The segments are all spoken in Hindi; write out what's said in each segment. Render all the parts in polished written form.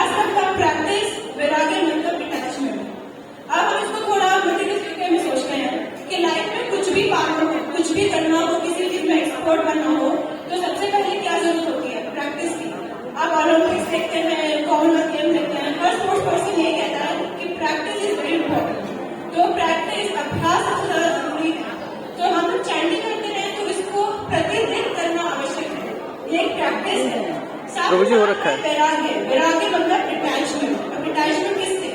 लास्ट का प्रैक्टिस, वैराग्य मतलब डिटैचमेंट। अब हम इसको थोड़ा मल्टीपल में सोचते हैं कि लाइफ में कुछ भी पाना हो, कुछ भी करना हो, किसी चीज में एक्सपर्ट बनना हो, तो सबसे पहले क्या जरूरत होती है? प्रैक्टिस की। आप ओलंपिक्स देखते हैं, कॉमनवेल्थ गेम देखते हैं, हर स्पोर्ट्स पर्सन यही कहता है कि प्रैक्टिस इज वेरी इंपॉर्टेंट। तो प्रैक्टिस, अभ्यास सबसे ज्यादा जरूरी है। तो हम लोग चैंटिंग करते हैं तो इसको प्रतिदिन करना आवश्यक है, ये एक प्रैक्टिस है। वैराग्य मतलब डिटैचमेंट। अब डिटैचमेंट किससे?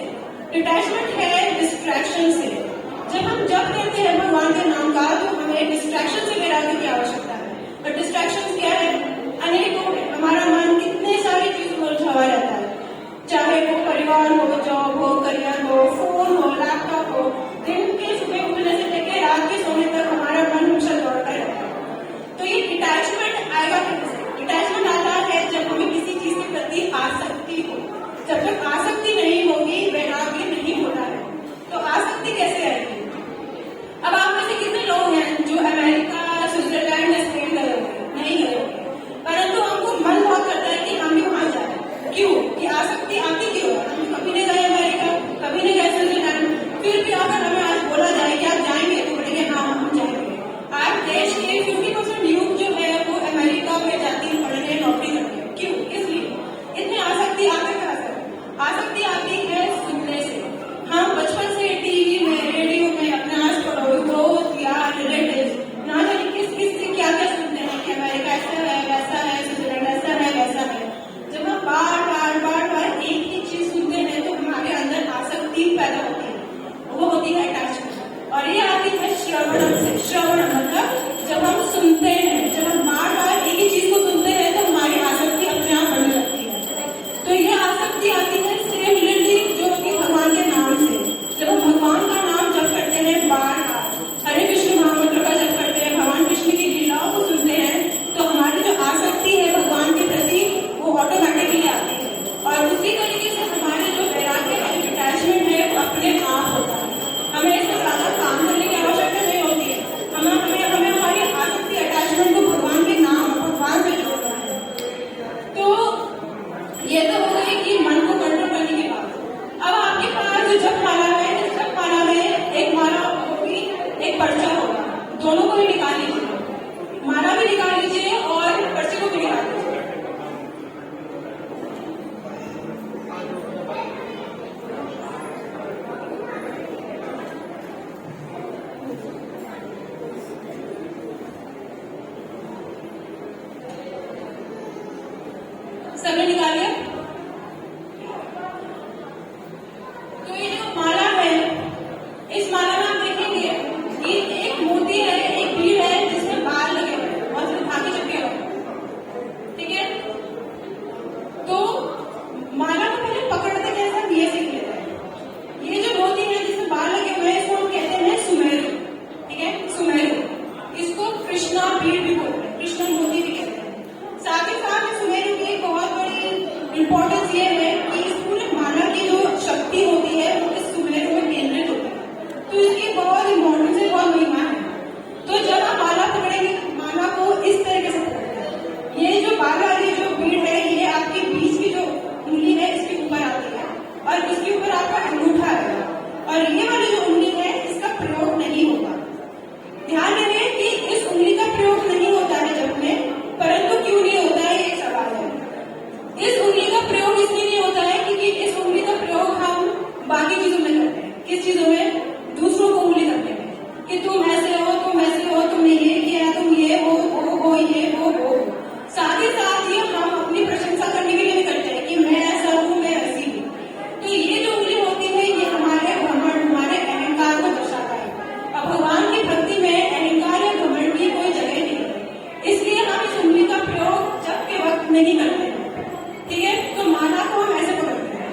डिटैचमेंट है डिस्ट्रैक्शन से। जब हम जप करते हैं भगवान के नाम का, तो हमें डिस्ट्रैक्शन से वैराग्य की आवश्यकता है। और डिस्ट्रैक्शन क्या है? अनेकों है। हमारा मन कितने सारी चीजों में उलझा हुआ रहता है, चाहे वो परिवार हो, जॉब हो, करियर हो, फोन हो, लैपटॉप हो। दिन के सुबह उठने से लेकर रात के सोने तक हमारा मन उछल दौड़ता रहता है। तो ये डिटैचमेंट आएगा कैसे? डिटैचमेंट आता है जब हमें किसी चीज के प्रति आसक्ति हो। जब तक आसक्ति नहीं होगी, वैराग्य नहीं होता है। तो आसक्ति कैसे आएगी? अब आप में से कितने लोग हैं जो अमेरिका, स्विट्जरलैंड या स्पेन गए होंगे? नहीं गए होंगे, परंतु हमको मन बहुत करता है कि हम भी वहां जाए। क्यों? कि आसक्ति आती क्यों? हम कभी नहीं गए अमेरिका, कभी नहीं गए स्विट्जरलैंड, फिर भी अगर हमें आज बोला जाए कि आप जाएंगे, तो बोलेंगे हाँ हम जाएंगे। आज देश के 50% यूथ जो है वो अमेरिका में जाती है पढ़ने, नौकरी करती है। क्यों? इसलिए इतनी आसक्ति आती कहाँ से? आसक्ति आती है सुनने से। हम बचपन से टीवी में, रेडियो में अपने आस पड़ोस, दोस्त, यार, रिलेटिव ना जाने किस किस से क्या क्या सुनते हैं कि अमेरिका ऐसा है, वैसा है, स्विट्जरलैंड ऐसा है, वैसा है। जब हम बार बार एक ही चीज सुनते हैं तो हमारे अंदर आसक्ति पैदा होती है, वो होती है अटैचमेंट। और ये आती है श्रवण से। श्रवण मतलब जब हम सुनते हैं, जब हम बार एक ही चीज को सुनते हैं तो हमारी आसक्ति अपने आप बढ़ने लगती है। तो ये आसक्ति आती है सिमिलरली जो कि भगवान के नाम से। जब हम भगवान का नाम जप करते हैं, बार हरे कृष्ण महामंत्र का जप करते हैं, भगवान कृष्ण की लीलाओं को सुनते हैं, तो हमारी जो आसक्ति है भगवान के प्रति वो ऑटोमेटिकली आती है। और उसी तरीके से हमारे जो वैराग्य है, डिटैचमेंट है, वो अपने आप होता है। हमें इससे ज्यादा काम करने की आवश्यकता नहीं होती है। हमें हमारी आसक्ति, अटैचमेंट को भगवान के नाम, भगवान से जोड़ना है। तो ये तो हो गई कि मन को कंट्रोल करने की बात। अब आपके पास जो जप माला है, इस जप माला में एक माला होगी, एक पर्चा होगा, दोनों को भी निकाल लीजिए। माला भी निकाल लीजिए और पर्चे को भी निकाल लीजिए। सबने निकालिए। तो ये जो माला है, इस माला में आप देखेंगे ये एक मोती है, एक भीड़ है जिसमें बाल लगे हुए हैं और सिर्फ धागे चिपके हुए। ठीक है? तो माला को पहले पकड़ते कैसे हम ये सीख लेते हैं। ये जो मोती है जिसमें बाल लगे हुए हैं, इसको हम कहते हैं सुमेरु। ठीक है? सुमेरु। इसको कृष्णा भीड़ भी बोलते हैं, कृष्ण मोती भी कहते हैं। साथ ही साथ सुमेरु की एक बहुत बड़ी इंपॉर्टेंस ये है कि इस पूरे माला की जो शक्ति होती है वो इस सुमेरु में केंद्रित होती है। तो इसकी बहुत इंपॉर्टेंस है, बहुत महिमा है। तो जब आप माला पकड़ेंगे, माला को इस तरीके से पकड़ेंगे। ये जो बाल वाली जो भीड़ है, ये आपके बीच की जो उंगली है इसके ऊपर आती है और इसके ऊपर आपका अंगूठा है। और ये वाली जो उंगली है इसका प्रयोग नहीं होगा। ध्यान रहे कि इस उंगली का प्रयोग नहीं होता है जब में, परंतु क्यों नहीं होता है ये सवाल है। इस उंगली का प्रयोग इसलिए नहीं होता है क्योंकि इस उंगली का प्रयोग हम बाकी चीजों में करते हैं। किस चीजों में? दूसरों को उंगली करने में, कि तुम ऐसे हो, तुम ऐसे हो, तुमने ये किया, तुम ये हो, वो हो, ये हो, वो। साथ ही साथ ये हम अपनी प्रशंसा करने के लिए भी करते हैं कि मैं ऐसा हूँ, मैं ऐसी हूँ। तो ये जो उंगली होती है ये हमारे घमंड, हमारे अहंकार को दर्शाता है। अब भगवान की भक्ति में अहंकार या घमंड की कोई जगह नहीं है, इसलिए हम इस उंगली का प्रयोग जब के वक्त नहीं करते। ठीक है? तो माला को हम ऐसे पकड़ते हैं।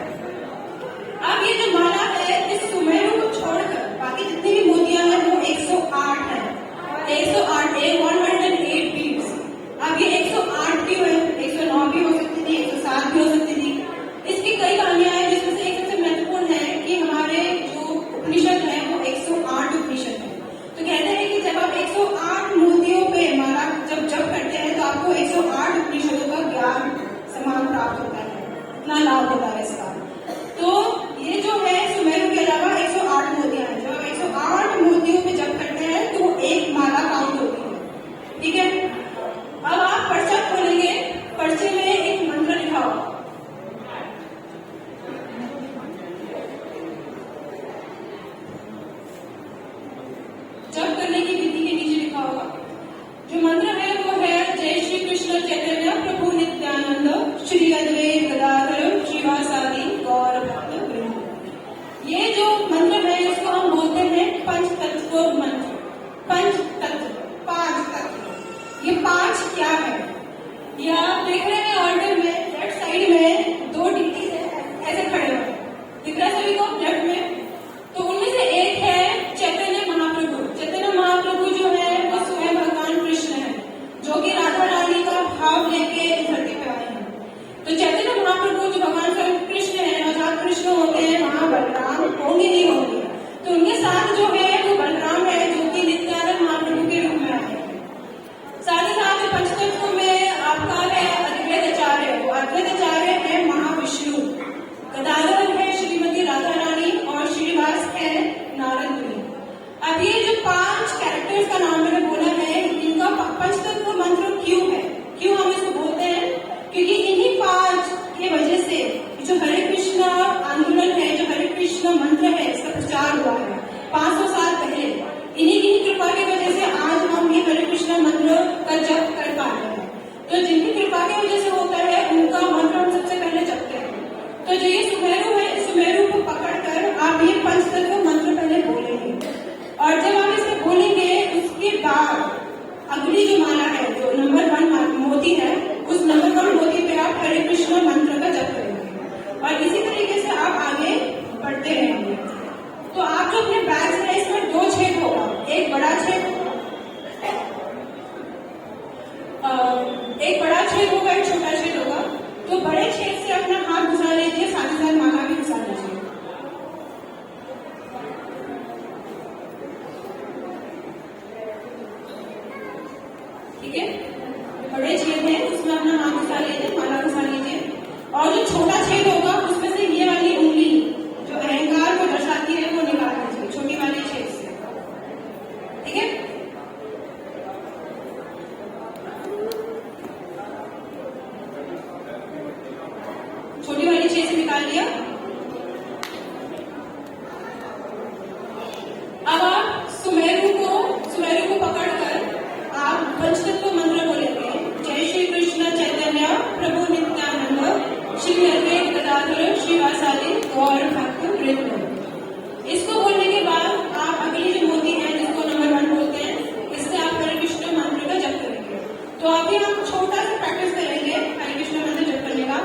अब ये जो माला है, इस सुमेरु को छोड़कर बाकी जितनी भी मोतियां हैं वो 108 है। 108 108 बीट्स। अब ये 108 क्यों है? 109 भी हो सकती थी, 107 भी हो सकती थी। इसकी कई कहानियां हैं, जिसमें से एक सबसे महत्वपूर्ण है कि हमारे जो उपनिषद है वो 108 उपनिषद है। तो कहते हैं कि जब आप 108 मोतियों पे माला जब जप करते हैं तो आपको 108 उपनिषदों का ज्ञान समान प्राप्त होता है, इतना लाभ होता है इसका। पांच क्या है? या आप देख रहे हैं ऑर्डर में लेफ्ट साइड में दो डीटी ऐसे खड़े हुए दिख रहा है सभी को लेफ्ट में। तो उनमें से एक है चैतन्य महाप्रभु। चैतन्य महाप्रभु जो है वो स्वयं भगवान कृष्ण है, जो कि राधा रानी का भाव लेके धरती पे आए हैं। तो चैतन्य महाप्रभु जो भगवान स्वयं कृष्ण है, नवजात कृष्ण होते हैं, वहां बलराम होंगे नहीं होंगे। तो उनके साथ जो है वो बलराम है, जो कि नित्यानंद महाप्रभु के रूप में आए हैं। साथ ही साथ पंचतत्व में आपका है अद्वैत आचार्य। वो अद्वैत आचार्य है महाविष्णु, गदाधर है श्रीमती राधा रानी और श्रीवास है नारद मुनि। अब ये जो पांच कैरेक्टर्स का नाम मैंने बोला है, इनका पंचतत्व मंत्र क्यों है, क्यों हम इसको बोलते हैं? क्योंकि इन्हीं पांच की वजह से जो हरे कृष्ण आंदोलन है, जो हरे कृष्ण मंत्र है, इसका प्रचार हुआ है 500 साल पहले। इन्हीं की कृपा की वजह से आज हम ये हरे कृष्ण मंत्र का जप कर पा रहे हैं। तो जिनकी कृपा की वजह से होता है उनका मंत्र हम सबसे पहले जपते हैं। तो जो ये सुमेरु है, सुमेरु को पकड़कर आप ये पंचतत्व मंत्र पहले बोलेंगे, और जब आप इसे बोलेंगे उसके बाद अगली जो माला है, जो नंबर 1 मोती है, उस नंबर 1 मोती पे आप हरे कृष्ण मंत्र का जप करेंगे और इसी तरीके से आप आगे बढ़ते रहेंगे। तो आप जो अपने बैग है इसमें 2 छेद होगा, एक बड़ा छेद होगा, एक छोटा छेद होगा। तो बड़े छेद से अपना हाथ घुसा लीजिए, साथ ही साथ माला भी घुसा लीजिए। ठीक है, बड़े छेद है उसमें अपना हाथ घुसा लीजिए, माला घुसा लीजिए। और जो छोटा छेद होगा उसमें से ये वाली उंगली जो अहंकार को दर्शाती है वो निकाल लीजिए, छोटी वाली छेद से। ठीक है, छोटी वाली छेद से निकाल लिया। अब आप सुमेरु को पकड़कर आप पंचतत्व मंत्र बोलेंगे, जय श्री कृष्ण चैतन्य प्रभु नित्यानंद श्री अद्वैत गदाधर श्रीवासादि गौर भक्त वृंद। इसको बोलने के बाद आप अगली जो मोती है जिसको नंबर 1 बोलते हैं, इससे आप हरे कृष्ण मंत्र का जप करेंगे। तो अभी हम छोटा सा प्रैक्टिस करेंगे हरे कृष्ण मंत्र जप करने का।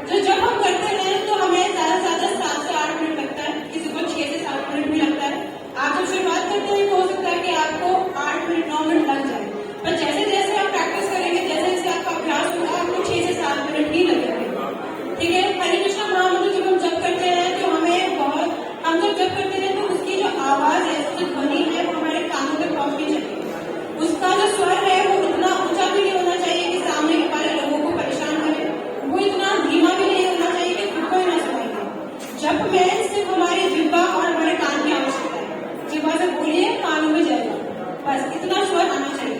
जो जब हम करते हैं तो हमें ज्यादा से ज्यादा 7 से 8 मिनट लगता है, किसी को 6 से 7 मिनट भी लगता है। आप जब शुरुआत करते हैं तो हो सकता है कि आपको 8 मिनट 9 मिनट लग जाए, पर जैसे जैसे आप प्रैक्टिस करेंगे, जैसे जैसे आपका अभ्यास होगा, आपको 6 से 7 मिनट ही लगेंगे। ठीक है, हरे कृष्ण महामंत्र जब हम जप करते हैं तो हम जब जप करते हैं तो उसकी जो आवाज है, उसकी ध्वनि है, वो हमारे कानों तक पहुंचनी चाहिए। उसका जो स्वर है वो इतना ऊंचा भी नहीं होना चाहिए कि सामने वाले लोगों को परेशान करे, वो इतना धीमा भी नहीं होना चाहिए कि खुद को ही ना सुनाई दे। जप में सिर्फ हमारी जिह्वा और हमारे कान की आवश्यकता है। जिह्वा से बोलिए, कानों में जाएगा, बस इतना स्वर आना चाहिए।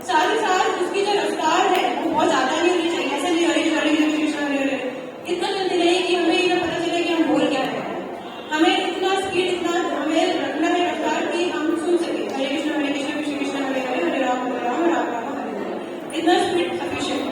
साथ ही साथ उसकी जो रफ्तार है वो बहुत ज्यादा नहीं होनी चाहिए। ऐसा नहीं हरे कृष्ण हरे इतना जल्दी नहीं कि हमें ये पता चले कि हम बोल क्या रहे हैं। हमें इतना स्पीड, इतना हमें रखना है रफ्तार की हम सुन सके हरे कृष्ण कृष्ण कृष्ण हरे हरे, हरे राम राम राम राम हरे हरे। इतना स्पीड सफिशिएंट